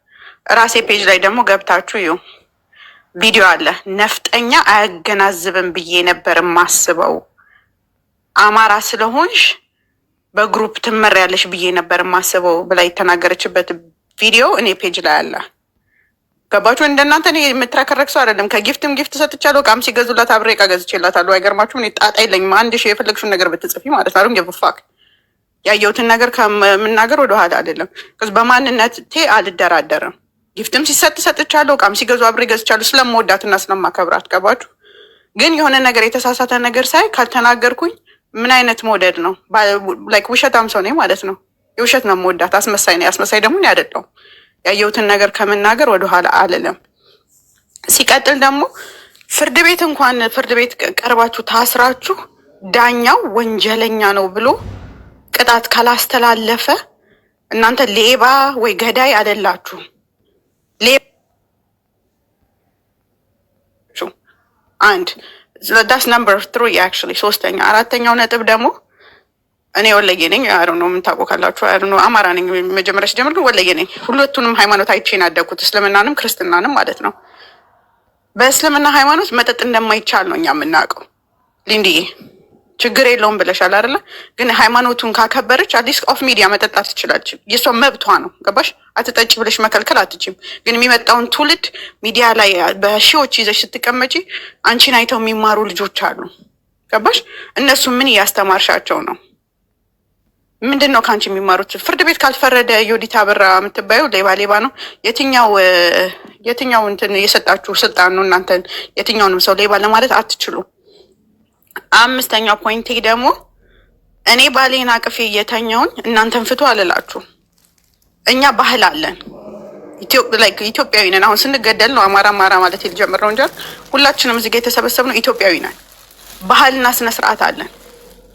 ራሴ ፔጅ ላይ ደግሞ ገብታችሁ ይሁ ቪዲዮ አለ። ነፍጠኛ አያገናዝብም ብዬ ነበር የማስበው፣ አማራ ስለሆንሽ በግሩፕ ትመሪያለሽ ብዬ ነበር የማስበው ብላ የተናገረችበት ቪዲዮ እኔ ፔጅ ላይ አለ። ገባችሁ? እንደናንተ እኔ የምትረከረክ ሰው አይደለም። ከጊፍትም ጊፍት ሰጥቻለሁ። እቃም ሲገዙላት አብሬ እቃ ገዝቼላታለሁ። አይገርማችሁም? እኔ ጣጣ የለኝም። አንድ ሺህ የፈለግሽውን ነገር ብትጽፊ ማለት ነው። የብፋክ ያየሁትን ነገር ከምናገር ወደኋላ አይደለም። በማንነቴ አልደራደርም። ጊፍትም ሲሰጥ ሰጥቻለሁ። እቃም ሲገዙ አብሬ ገዝቻለሁ። ስለምወዳትና ስለማከብራት። ገባችሁ? ግን የሆነ ነገር የተሳሳተ ነገር ሳይ ካልተናገርኩኝ ምን አይነት መውደድ ነው? ላይክ ውሸታም ሰው ነኝ ማለት ነው። የውሸት ነው የምወዳት። አስመሳይ ነኝ። አስመሳይ ደግሞ አይደለሁም። ያየሁትን ነገር ከመናገር ወደኋላ አልልም። ሲቀጥል ደግሞ ፍርድ ቤት እንኳን ፍርድ ቤት ቀርባችሁ ታስራችሁ ዳኛው ወንጀለኛ ነው ብሎ ቅጣት ካላስተላለፈ እናንተ ሌባ ወይ ገዳይ አይደላችሁም። አንድ ዳስ ነምበር 3 አክቹዋሊ። ሶስተኛ አራተኛው ነጥብ ደግሞ እኔ ወለየ ነኝ። አይ ነው የምታውቁ ካላችሁ አይ ነው አማራ ነኝ። መጀመሪያ ሲጀምር ግን ወለየ ነኝ። ሁለቱንም ሃይማኖት አይቼ ያደግኩት እስልምናንም ክርስትናንም ማለት ነው። በእስልምና ሃይማኖት መጠጥ እንደማይቻል ነው እኛ የምናውቀው። ሊንዲዬ ችግር የለውም ብለሻል አይደለ? ግን ሃይማኖቱን ካከበረች አዲስ ኦፍ ሚዲያ መጠጣት ትችላለች። የሷ መብቷ ነው። ገባሽ? አትጠጪ ብለሽ መከልከል አትችም። ግን የሚመጣውን ትውልድ ሚዲያ ላይ በሺዎች ይዘሽ ስትቀመጪ አንቺን አይተው የሚማሩ ልጆች አሉ። ገባሽ? እነሱ ምን እያስተማርሻቸው ነው? ምንድን ነው ከአንቺ የሚማሩት? ፍርድ ቤት ካልፈረደ ዮዲት አበራ የምትባየው ሌባ ነው። የትኛው እንትን የሰጣችሁ ስልጣን ነው እናንተን የትኛውንም ሰው ሌባ ለማለት አትችሉ። አምስተኛው ፖይንቴ ደግሞ እኔ ባሌን አቅፌ እየተኛውን እናንተን ፍቱ አልላችሁ። እኛ ባህል አለን። ኢትዮጵያዊ ነን። አሁን ስንገደል ነው አማራ ማለት የተጀመረው እንጂ ሁላችንም እዚህ ጋር የተሰበሰብነው ኢትዮጵያዊ ነን። ባህልና ስነ ስርዓት አለን።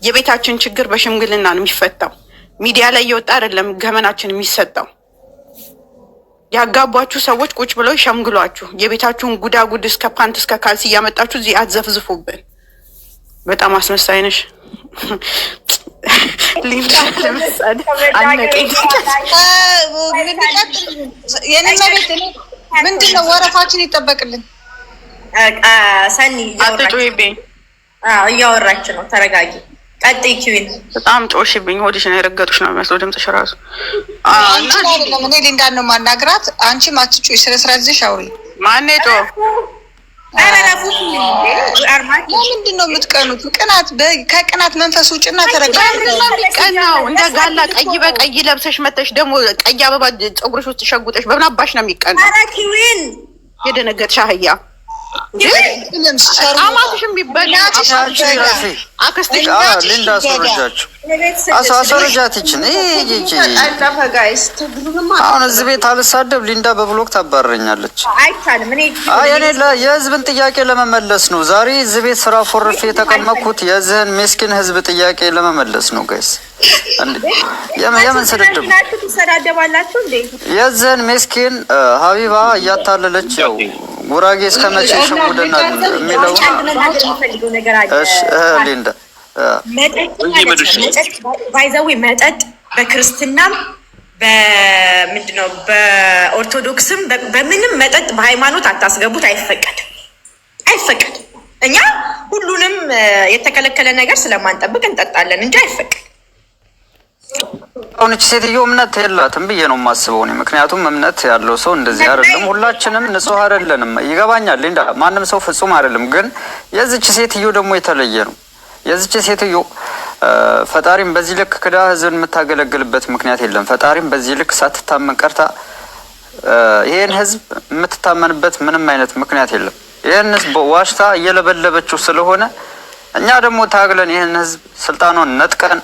የቤታችን ችግር በሽምግልና ነው የሚፈታው። ሚዲያ ላይ እየወጣ አይደለም ገመናችን የሚሰጠው። ያጋቧችሁ ሰዎች ቁጭ ብለው ይሸምግሏችሁ። የቤታችሁን ጉዳጉድ እስከ ፓንት እስከ ካልሲ እያመጣችሁ እዚህ አትዘፍዝፉብን። በጣም አስመሳይ ነሽ። ምንድን ነው ወረፋችን ይጠበቅልን። ሰኒ እያወራች ነው። ተረጋጊ። ቀጥይ ኪዊን። በጣም ጮሽብኝ። ሆድሽን የረገጡሽ ነው የሚመስለው ድምፅሽ ራሱ። እኔ ሊንዳን ነው ማናግራት። አንቺም አትጩይ፣ ስነ ስርዓት ይዘሽ አውሪ። ማን ጮ ለምንድን ነው የምትቀኑት? ቅናት ከቅናት መንፈስ ውጭና ተረጋቀናው እንደ ጋላ ቀይ በቀይ ለብሰሽ መተሽ ደግሞ ቀይ አበባ ፀጉርሽ ውስጥ ሸጉጠሽ በምን አባሽ ነው የሚቀናው? ኪዊን የደነገጥሽ አህያ አማትሽም ቢበላ ሊንዳ አስወርጃት ይችን አሁን እዚህ ቤት አልሳደብ። ሊንዳ በብሎክ ታባረኛለች። የህዝብን ጥያቄ ለመመለስ ነው ዛሬ እዚህ ቤት ስራ ፎርፌ የተቀመጥኩት። የዚህን ምስኪን ህዝብ ጥያቄ ለመመለስ ነው ጋይስ። የምን ስድድብ ትሰዳደባላችሁ እንዴ? የዚህን ምስኪን ሀቢባ እያታለለች ያው ጉራጌ እስከ መቼ ሸውደናል የሚለው ሊንዳ ባይዘዌ መጠጥ በክርስትናም በምንድነው በኦርቶዶክስም በምንም መጠጥ በሃይማኖት አታስገቡት። አይፈቀድም። እኛ ሁሉንም የተከለከለ ነገር ስለማንጠብቅ እንጠጣለን እንጂ አይፈቀድም። አሁን እቺ ሴትዮ እምነት የላትም ብዬ ነው የማስበው እኔ። ምክንያቱም እምነት ያለው ሰው እንደዚህ አይደለም። ሁላችንም ንጹህ አይደለንም። ይገባኛል ሊንዳ፣ ማንም ሰው ፍጹም አይደለም። ግን የዚች ሴትዮ ደግሞ የተለየ ነው። የዚች ሴትዮ ፈጣሪም በዚህ ልክ ክዳ ህዝብን የምታገለግልበት ምክንያት የለም። ፈጣሪም በዚህ ልክ ሳትታመን ቀርታ ይሄን ህዝብ የምትታመንበት ምንም አይነት ምክንያት የለም። ይሄን ህዝብ ዋሽታ እየለበለበችው ስለሆነ እኛ ደግሞ ታግለን ይሄን ህዝብ ስልጣኑን ነጥቀን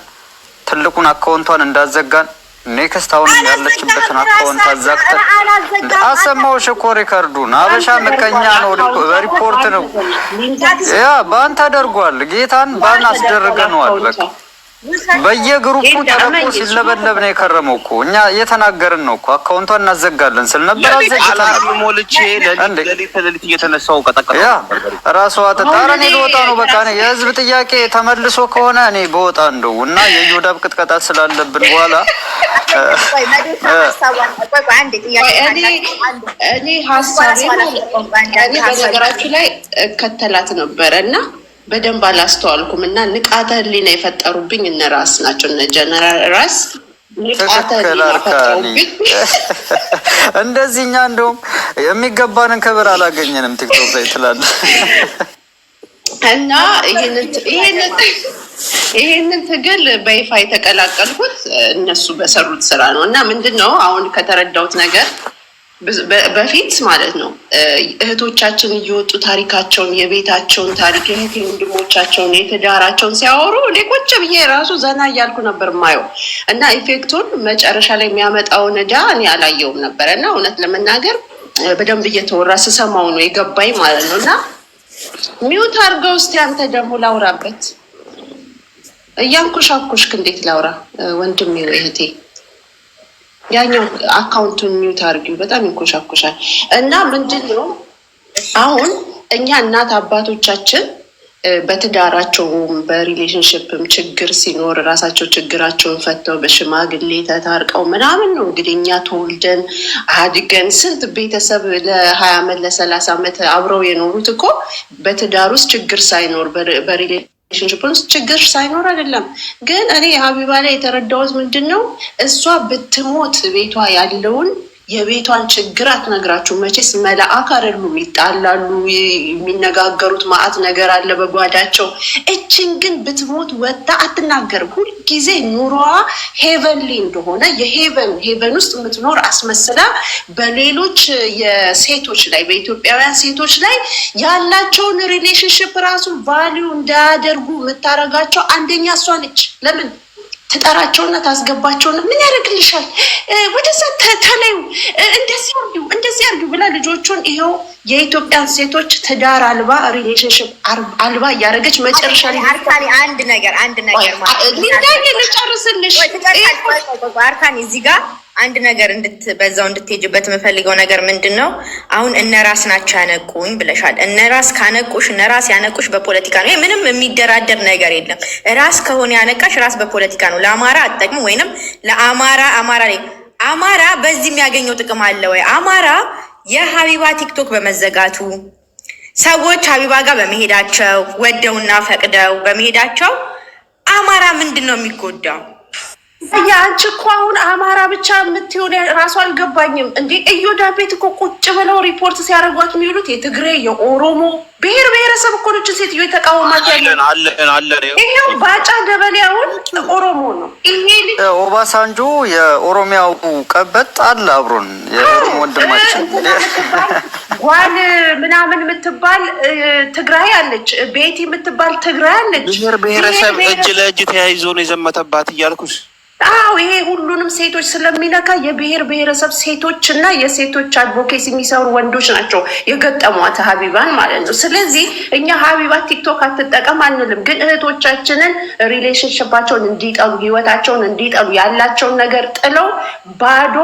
ትልቁን አካውንቷን እንዳዘጋን ኔክስት አሁን ያለችበትን አካውንት አዛግተን አሰማሁሽ እኮ ሪከርዱን። አበሻ ምቀኛ ነው፣ በሪፖርት ነው ያ ባን ተደርጓል። ጌታን ባን አስደርገነዋል። በቃ በየግሩፑ ተለቆ ሲለበለብ ነው የከረመው እኮ። እኛ እየተናገርን ነው እኮ አካውንቷን እናዘጋለን ስል ነበር። አዘጋለን ሞልቼ ለሊት እየተነሳው ቀጠቀጠ ያ ራሷ ተጣራኔ ልወጣ ነው። በቃ ነው የህዝብ ጥያቄ ተመልሶ ከሆነ እኔ በወጣ እንደው እና የዮዳብ ቅጥቀጣ ስላለብን በኋላ እኔ ሀሳቤ በነገራችሁ ላይ እከተላት ነበረ እና በደንብ አላስተዋልኩም እና ንቃተ ህሊና የፈጠሩብኝ እነ ራስ ናቸው። እነ ጀነራል ራስ ንቃተ ህሊና ፈጠሩብኝ። እንደዚህ እኛ እንደውም የሚገባንን ክብር አላገኘንም ቲክቶክ ላይ ትላለህ እና ይሄንን ትግል በይፋ የተቀላቀልኩት እነሱ በሰሩት ስራ ነው እና ምንድን ነው አሁን ከተረዳሁት ነገር በፊት ማለት ነው እህቶቻችን እየወጡ ታሪካቸውን የቤታቸውን ታሪክ የእህት ወንድሞቻቸውን የትዳራቸውን ሲያወሩ እኔ ቁጭ ብዬ ራሱ ዘና እያልኩ ነበር ማየው እና ኢፌክቱን መጨረሻ ላይ የሚያመጣውን ዕዳ እኔ አላየውም ነበረ እና እውነት ለመናገር በደንብ እየተወራ ስሰማው ነው የገባኝ ማለት ነው። እና ሚውት አድርገው እስኪ አንተ ደግሞ ላውራበት እያንኮሻኮሽክ እንዴት ላውራ ወንድሜ እህቴ ያኛው አካውንቱን ሚውት አድርጊው፣ በጣም ይንኮሻኮሻል። እና ምንድነው አሁን እኛ እናት አባቶቻችን በትዳራቸውም በሪሌሽንሽፕም ችግር ሲኖር ራሳቸው ችግራቸውን ፈተው በሽማግሌ ተታርቀው ምናምን ነው እንግዲህ እኛ ተወልደን አድገን ስንት ቤተሰብ ለ20 ዓመት ለ30 ዓመት አብረው የኖሩት እኮ በትዳር ውስጥ ችግር ሳይኖር በሪሌሽንሽፕ ውስጥ ችግር ሳይኖር አይደለም። ግን እኔ ሀቢባ ላይ የተረዳሁት ምንድን ነው እሷ ብትሞት ቤቷ ያለውን የቤቷን ችግር አትነግራችሁ። መቼስ መልአክ አይደሉም፣ ይጣላሉ፣ የሚነጋገሩት ማአት ነገር አለ በጓዳቸው። እችን ግን ብትሞት ወጣ አትናገርም። ሁልጊዜ ኑሮዋ ሄቨንሊ እንደሆነ ሄቨን ውስጥ የምትኖር አስመስላ በሌሎች የሴቶች ላይ በኢትዮጵያውያን ሴቶች ላይ ያላቸውን ሪሌሽንሽፕ ራሱ ቫሊዩ እንዳያደርጉ የምታረጋቸው አንደኛ እሷ ነች። ለምን ትጠራቸውና ታስገባቸውና ምን ያደርግልሻል ወደዛ ተለዩ እንደዚህ አርጊው ብላ ልጆቹን ይኸው የኢትዮጵያን ሴቶች ትዳር አልባ ሪሌሽንሽፕ አልባ እያደረገች መጨረሻ ላይ አንድ ነገር ልጨርስልሽ አርካኒ እዚህ ጋር አንድ ነገር በዛው እንድትሄጅበት የምፈልገው ነገር ምንድን ነው? አሁን እነራስ ናቸው ያነቁኝ ብለሻል። እነራስ ካነቁሽ እነራስ ያነቁሽ በፖለቲካ ነው። ምንም የሚደራደር ነገር የለም። ራስ ከሆነ ያነቃሽ ራስ በፖለቲካ ነው። ለአማራ አጠቅም ወይንም አማራ በዚህ የሚያገኘው ጥቅም አለ ወይ? አማራ የሀቢባ ቲክቶክ በመዘጋቱ ሰዎች ሀቢባ ጋር በመሄዳቸው ወደውና ፈቅደው በመሄዳቸው አማራ ምንድን ነው የሚጎዳው? አንቺ እኮ አሁን አማራ ብቻ የምትሆን ራሱ አልገባኝም። እንዴ እዮዳ ቤት እኮ ቁጭ ብለው ሪፖርት ሲያደርጓት የሚውሉት የትግሬ የኦሮሞ ብሔር ብሔረሰብ እኮ ነች። ሴትዮ የተቃወማት ያለን ይሄው ባጫ ደበሌውን ኦሮሞ ነው። ይሄ ኦባሳንጆ የኦሮሚያው ቀበጥ አለ አብሮን የኦሮሞ ወንድማችን ጓል ምናምን የምትባል ትግራይ አለች። ቤቲ የምትባል ትግራይ አለች። ብሔር ብሔረሰብ እጅ ለእጅ ተያይዞ ነው የዘመተባት እያልኩሽ። አዎ ይሄ ሁሉንም ሴቶች ስለሚነካ የብሔር ብሔረሰብ ሴቶች እና የሴቶች አድቮኬሲ የሚሰሩ ወንዶች ናቸው የገጠሟት ሀቢባን ማለት ነው። ስለዚህ እኛ ሀቢባ ቲክቶክ አትጠቀም አንልም፣ ግን እህቶቻችንን ሪሌሽንሽፓቸውን እንዲጠሉ ህይወታቸውን እንዲጠሉ ያላቸውን ነገር ጥለው ባዶ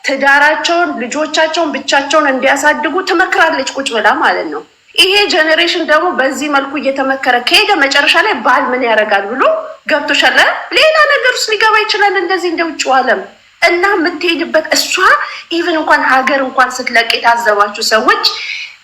ትዳራቸውን ልጆቻቸውን ብቻቸውን እንዲያሳድጉ ትመክራለች ቁጭ ብላ ማለት ነው። ይሄ ጀኔሬሽን ደግሞ በዚህ መልኩ እየተመከረ ከሄደ መጨረሻ ላይ ባል ምን ያደርጋል ብሎ ገብቶሻል። ሌላ ነገር ውስጥ ሊገባ ይችላል እንደዚህ እንደ ውጭው ዓለም እና የምትሄድበት እሷ ኢቨን እንኳን ሀገር እንኳን ስትለቅ የታዘባችሁ ሰዎች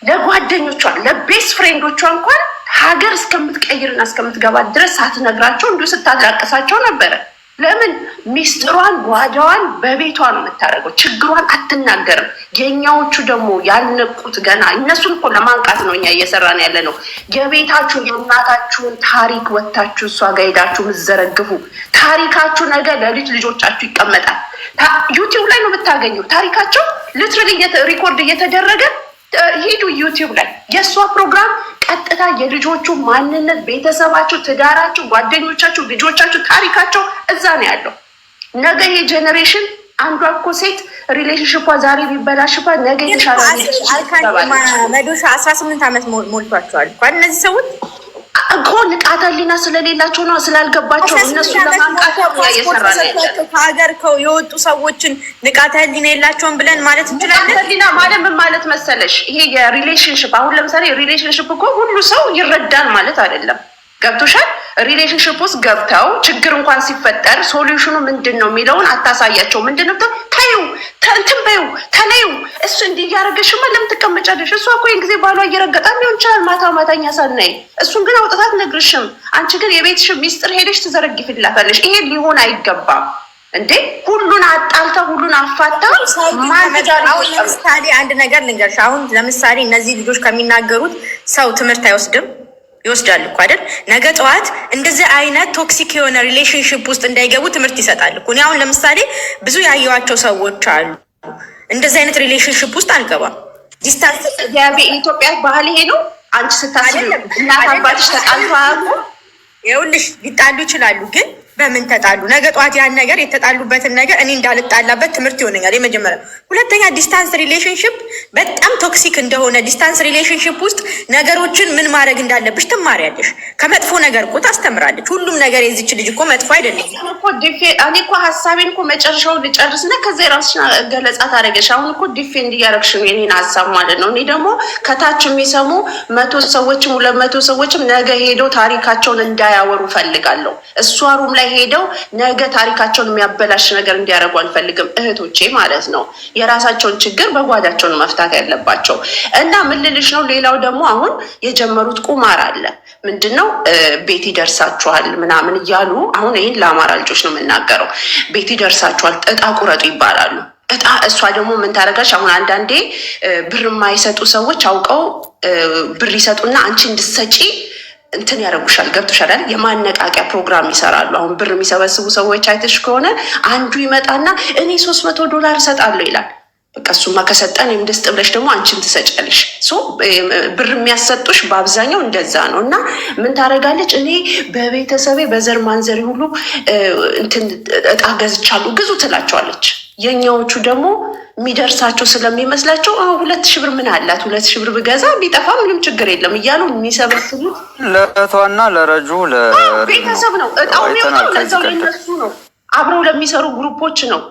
ለጓደኞቿ ለቤስት ፍሬንዶቿ እንኳን ሀገር እስከምትቀይርና እስከምትገባ ድረስ ሳትነግራቸው እንዲሁ ስታላቅሳቸው ነበረ። ለምን ሚስጥሯን ጓዳዋን በቤቷ ነው የምታደርገው፣ ችግሯን አትናገርም። የኛዎቹ ደግሞ ያልነቁት ገና እነሱን እኮ ለማንቃት ነው እኛ እየሰራን ያለ ነው። የቤታችሁን የእናታችሁን ታሪክ ወታችሁ እሷ ጋር ሄዳችሁ ምዘረግፉ ታሪካችሁ ነገ ለልጅ ልጆቻችሁ ይቀመጣል። ዩቲዩብ ላይ ነው የምታገኘው ታሪካቸው ሊትራሊ ሪኮርድ እየተደረገ ሂዱ ዩቲዩብ ላይ የእሷ ፕሮግራም ቀጥታ የልጆቹ ማንነት፣ ቤተሰባቸው፣ ትዳራቸው፣ ጓደኞቻቸው፣ ልጆቻቸው ታሪካቸው እዛ ነው ያለው። ነገ ይሄ ጄኔሬሽን አንዷ እኮ ሴት ሪሌሽንሽፓ ዛሬ ቢበላሽባት ነገ የተሻለ መዶሻ 18 ዓመት ሞልቷቸዋል እንኳን እነዚህ ሰዎች እኮ ንቃተ ህሊና ስለሌላቸው ነው ስላልገባቸው እነሱ ለማንቃት እየሰራ ነው። ከሀገር የወጡ ሰዎችን ንቃተ ህሊና የላቸውም ብለን ማለት እንችላለን። ንቃተ ህሊና ማለት ምን ማለት መሰለሽ? ይሄ የሪሌሽንሽፕ አሁን ለምሳሌ ሪሌሽንሽፕ እኮ ሁሉ ሰው ይረዳል ማለት አይደለም። ገብቶሻል? ሪሌሽንሽፕ ውስጥ ገብተው ችግር እንኳን ሲፈጠር ሶሉሽኑ ምንድን ነው የሚለውን አታሳያቸው። ምንድን ነው ተይው እንትን በይው ተለዩ እሱ እንዲህ እያደረገሽማ ለምን ትቀመጫለሽ? እሷ እኮ ይሄን ጊዜ ባሏ እየረገጣት ሊሆን ይችላል ማታ ማታኛ ሳናይ እሱን ግን አውጥታት ነግርሽም። አንቺ ግን የቤትሽ ሚስጥር ሄደሽ ትዘረግፊላታለሽ። ይሄ ሊሆን አይገባም እንዴ! ሁሉን አጣልታ ሁሉን አፋታ ለምሳሌ አንድ ነገር ልንገርሽ። አሁን ለምሳሌ እነዚህ ልጆች ከሚናገሩት ሰው ትምህርት አይወስድም? ይወስዳል እኮ አይደል? ነገ ጠዋት እንደዚህ አይነት ቶክሲክ የሆነ ሪሌሽንሽፕ ውስጥ እንዳይገቡ ትምህርት ይሰጣል እኮ። እኔ አሁን ለምሳሌ ብዙ ያየኋቸው ሰዎች አሉ እንደዚህ አይነት ሪሌሽንሽፕ ውስጥ አልገባም። ዲስታንስ የኢትዮጵያ ባህል ይሄ ነው። አንቺ ስታስቢ እናት አባትሽ ተጣልተዋል። ይኸውልሽ ሊጣሉ ይችላሉ፣ ግን በምን ተጣሉ? ነገ ጠዋት ያን ነገር የተጣሉበትን ነገር እኔ እንዳልጣላበት ትምህርት ይሆነኛል። የመጀመሪያ። ሁለተኛ ዲስታንስ ሪሌሽንሽፕ በጣም ቶክሲክ እንደሆነ ዲስታንስ ሪሌሽንሽፕ ውስጥ ነገሮችን ምን ማድረግ እንዳለብሽ ትማሪያለሽ። ከመጥፎ ነገር እኮ ታስተምራለች። ሁሉም ነገር የዚች ልጅ እኮ መጥፎ አይደለም እኔ እኮ ሀሳቤን እኮ መጨረሻውን ልጨርስና ከዛ የራስሽን ገለጻ ታደርገሽ። አሁን እኮ ዲፌንድ እያደረግሽ ነው የኔን ሀሳብ ማለት ነው። እኔ ደግሞ ከታች የሚሰሙ 100 ሰዎችም 200 ሰዎችም ነገ ሄደው ታሪካቸውን እንዳያወሩ ፈልጋለሁ። እሷ ሩም ላይ ሄደው ነገ ታሪካቸውን የሚያበላሽ ነገር እንዲያደርጉ አልፈልግም። እህቶቼ ማለት ነው የራሳቸውን ችግር በጓዳቸውን መፍታት ያለባቸው እና ምን ልልሽ ነው። ሌላው ደግሞ አሁን የጀመሩት ቁማር አለ። ምንድነው ቤት ይደርሳችኋል ምናምን እያሉ አሁን ይህን ለአማራ ልጆች ነው የምናገረው። ቤት ይደርሳችኋል እጣ ቁረጡ ይባላሉ። እጣ እሷ ደግሞ ምን ታደርጋለች? አሁን አንዳንዴ ብር የማይሰጡ ሰዎች አውቀው ብር ይሰጡና አንቺ እንድትሰጪ እንትን ያደርጉሻል። ገብቶሻል አይደል? የማነቃቂያ ፕሮግራም ይሰራሉ። አሁን ብር የሚሰበስቡ ሰዎች አይተሽ ከሆነ አንዱ ይመጣና እኔ $300 እሰጣለሁ ይላል። በቃ እሱማ ከሰጠን እኔም ደስ ብለሽ ደግሞ አንቺን ትሰጫለሽ። ብር የሚያሰጡሽ በአብዛኛው እንደዛ ነው። እና ምን ታደርጋለች? እኔ በቤተሰቤ በዘር ማንዘሪ ሁሉ እንትን እጣ ገዝቻለሁ ግዙ ትላቸዋለች። የኛዎቹ ደግሞ የሚደርሳቸው ስለሚመስላቸው 2000 ብር ምን አላት 2000 ብር ብገዛ ቢጠፋ ምንም ችግር የለም እያሉ የሚሰበስቡት ለእህቷና ለረጁ ቤተሰብ ነው። እጣው ለዛው የነሱ ነው። አብረው ለሚሰሩ ግሩፖች ነው።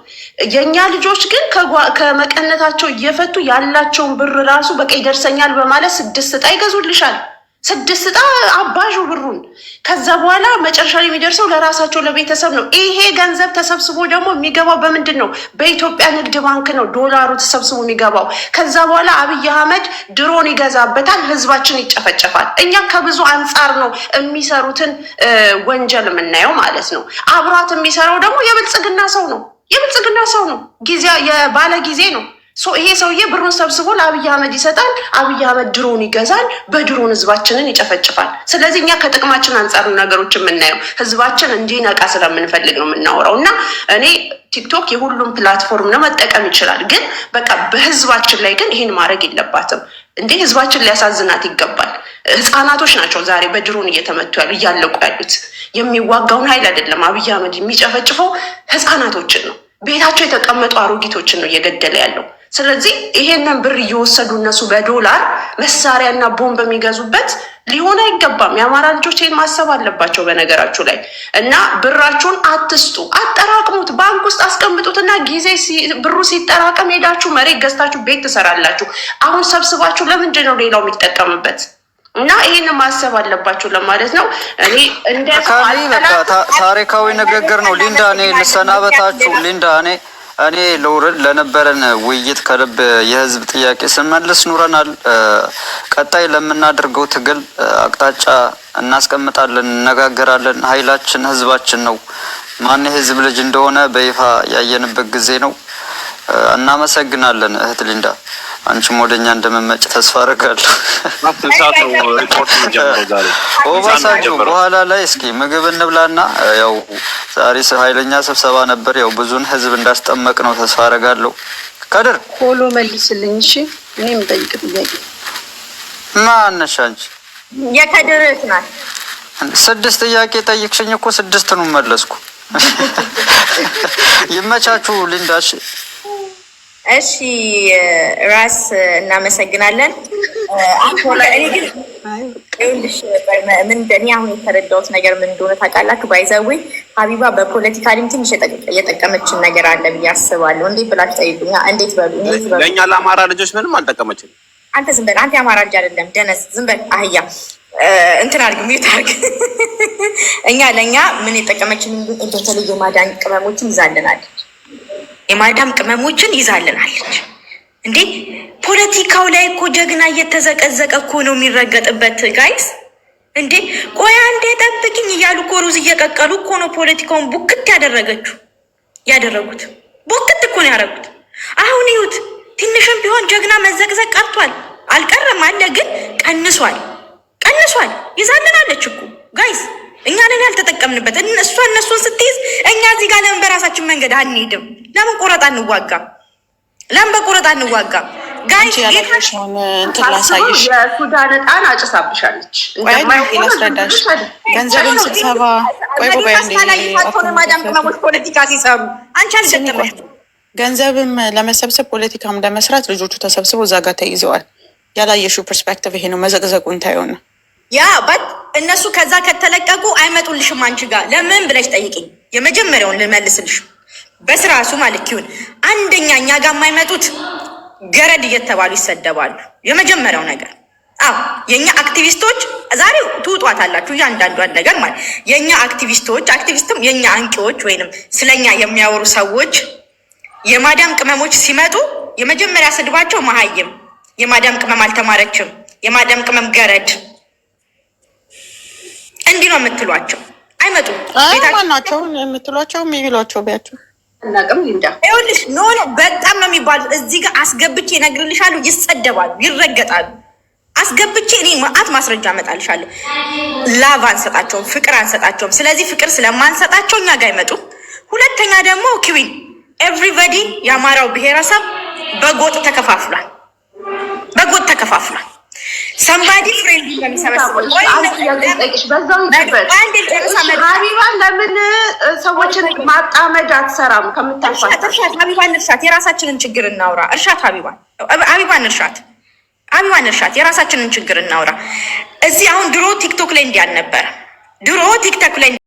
የኛ ልጆች ግን ከመቀነታቸው እየፈቱ ያላቸውን ብር ራሱ በቃ ይደርሰኛል በማለት 6 እጣ ይገዙልሻል። 6 እጣ አባዡ ብሩን። ከዛ በኋላ መጨረሻ ላይ የሚደርሰው ለራሳቸው ለቤተሰብ ነው። ይሄ ገንዘብ ተሰብስቦ ደግሞ የሚገባው በምንድን ነው? በኢትዮጵያ ንግድ ባንክ ነው ዶላሩ ተሰብስቦ የሚገባው። ከዛ በኋላ አብይ አህመድ ድሮን ይገዛበታል፣ ህዝባችን ይጨፈጨፋል። እኛ ከብዙ አንጻር ነው የሚሰሩትን ወንጀል የምናየው ማለት ነው። አብሯት የሚሰራው ደግሞ የብልጽግና ሰው ነው። የብልጽግና ሰው ነው። የባለ ጊዜ ነው። ይሄ ሰውዬ ብሩን ሰብስቦ ለአብይ አህመድ ይሰጣል። አብይ አህመድ ድሮን ይገዛል፣ በድሮን ህዝባችንን ይጨፈጭፋል። ስለዚህ እኛ ከጥቅማችን አንጻር ነገሮች የምናየው ህዝባችን እንዲነቃ ስለምንፈልግ ነው የምናወራው። እና እኔ ቲክቶክ የሁሉም ፕላትፎርም ነው መጠቀም ይችላል። ግን በቃ በህዝባችን ላይ ግን ይህን ማድረግ የለባትም። እንዴ ህዝባችን ሊያሳዝናት ይገባል። ህፃናቶች ናቸው ዛሬ በድሮን እየተመቱ እያለቁ ያሉት። የሚዋጋውን ኃይል አይደለም አብይ አህመድ የሚጨፈጭፈው ህፃናቶችን ነው። ቤታቸው የተቀመጡ አሮጊቶችን ነው እየገደለ ያለው። ስለዚህ ይሄንን ብር እየወሰዱ እነሱ በዶላር መሳሪያና ቦምብ የሚገዙበት ሊሆን አይገባም። የአማራ ልጆች ይህን ማሰብ አለባቸው በነገራችሁ ላይ። እና ብራችሁን አትስጡ፣ አጠራቅሙት፣ ባንክ ውስጥ አስቀምጡትና ጊዜ ብሩ ሲጠራቀም ሄዳችሁ መሬት ገዝታችሁ ቤት ትሰራላችሁ። አሁን ሰብስባችሁ ለምንድን ነው ሌላው የሚጠቀምበት? እና ይህን ማሰብ አለባችሁ ለማለት ነው። እኔ እንደ ታሪካዊ ንግግር ነው። ሊንዳ እኔ ልሰናበታችሁ። ሊንዳ እኔ ልውረድ። ለነበረን ውይይት ከልብ የህዝብ ጥያቄ ስንመልስ ኑረናል። ቀጣይ ለምናደርገው ትግል አቅጣጫ እናስቀምጣለን፣ እነጋገራለን። ኃይላችን ህዝባችን ነው። ማን የህዝብ ልጅ እንደሆነ በይፋ ያየንበት ጊዜ ነው። እናመሰግናለን እህት ሊንዳ። አንቺም ወደኛ እንደመመጭ ተስፋ አደርጋለሁ። ኦባሳንጆ በኋላ ላይ እስኪ ምግብ እንብላና ያው ዛሬ ኃይለኛ ስብሰባ ነበር። ያው ብዙን ህዝብ እንዳስጠመቅ ነው ተስፋ አደርጋለሁ። ከድር ፎሎ መልስልኝ እሺ። እኔ የምጠይቅ ጥያቄ ማነሽ አንቺ? የከድር ናት። 6 ጥያቄ ጠይቅሽኝ እኮ 6ቱን መለስኩ። ይመቻችሁ ሊንዳሽ። እሺ ራስ እናመሰግናለን። እኔ ግን ይኸውልሽ ምን እንደኔ አሁን የተረዳሁት ነገር ምን እንደሆነ ታውቃላችሁ? ባይዘዌ ሀቢባ በፖለቲካ ሊም ትንሽ የጠቀመችን ነገር አለ ብዬ አስባለሁ። እንዴት ብላችሁ ጠይቁኛ። እንዴት በሉ ለእኛ ለአማራ ልጆች ምንም አልጠቀመችም። አንተ ዝም በል። አንተ የአማራ ልጅ አይደለም ደነስ፣ ዝም በል አህያ። እንትን አድርግ ሚዩት አድርግ። እኛ ለእኛ ምን የጠቀመችን በተለይ የማዳን ቅመሞችን ይዛልናለች። የማዳም ቅመሞችን ይዛልናለች። እንዴ ፖለቲካው ላይ እኮ ጀግና እየተዘቀዘቀ እኮ ነው የሚረገጥበት ጋይስ። እንዴ ቆይ አንዴ ጠብቅኝ እያሉ እኮ ሩዝ እየቀቀሉ እኮ ነው ፖለቲካውን ቡክት ያደረጉት። ቡክት እኮ ነው ያደረጉት። አሁን ይሁት ትንሽም ቢሆን ጀግና መዘቅዘቅ ቀርቷል። አልቀረም አለ ግን ቀንሷል። ይዛልናለች እኮ ጋይስ። እኛ ነን ያልተጠቀምንበት። እነሱን ስትይዝ እኛ እዚህ ጋር ለምን በራሳችን መንገድ አንሄድም? ለምን ቆረጣ እንዋጋም? ጋይስ የሱዳን ዕጣን አጭሳብሻለች። ላስረዳሽ። ገንዘብን ስብሰባ ማዳም ቅመሞች ፖለቲካ ሲሰሩ አንቺ አልደጠመሽ። ገንዘብም ለመሰብሰብ ፖለቲካም ለመስራት ልጆቹ ተሰብስበው እዛ ጋር ተይዘዋል። ያላየሽው ፐርስፔክቲቭ ይሄ ነው። መዘቅዘቁን ታየው ነው ያ ባት እነሱ ከዛ ከተለቀቁ አይመጡልሽም አንቺ ጋር። ለምን ብለሽ ጠይቂኝ። የመጀመሪያውን ልመልስልሽ በስራሱ ማለት ይሁን። አንደኛ እኛ ጋር የማይመጡት ገረድ እየተባሉ ይሰደባሉ። የመጀመሪያው ነገር የኛ አክቲቪስቶች ዛሬ ትውጧታላችሁ እያንዳንዷን ነገር ማለት የኛ አክቲቪስትም የኛ አንቂዎች ወይንም ስለኛ የሚያወሩ ሰዎች የማዳም ቅመሞች ሲመጡ የመጀመሪያ ስድባቸው መሀይም፣ የማዳም ቅመም አልተማረችም፣ የማዳም ቅመም ገረድ እንዲህ ነው የምትሏቸው። አይመጡም። ማናቸው የምትሏቸው የሚሏቸው ቢያቸው እናቅም ሊንዳ ይኸውልሽ ኖ በጣም ነው የሚባሉት። እዚህ ጋር አስገብቼ እነግርልሻለሁ። ይሰደባሉ፣ ይረገጣሉ። አስገብቼ እኔ ማአት ማስረጃ አመጣልሻለሁ። ላቭ አንሰጣቸውም፣ ፍቅር አንሰጣቸውም። ስለዚህ ፍቅር ስለማንሰጣቸው እኛ ጋር አይመጡም። ሁለተኛ ደግሞ ክዊን ኤቭሪባዲ የአማራው ብሔረሰብ በጎጥ ተከፋፍሏል። ሰንባዲ ፍሬንድ ለሚሰበስበው ሀቢባን ለምን ሰዎችን ማጣመድ አትሰራም? ከምታልፋት ሀቢባን እርሻት፣ የራሳችንን ችግር እናውራ። እርሻት ሀቢባን እርሻት፣ የራሳችንን ችግር እናውራ። እዚህ አሁን ድሮ ቲክቶክ ላይ እንዲህ አልነበረ። ድሮ ቲክቶክ ላይ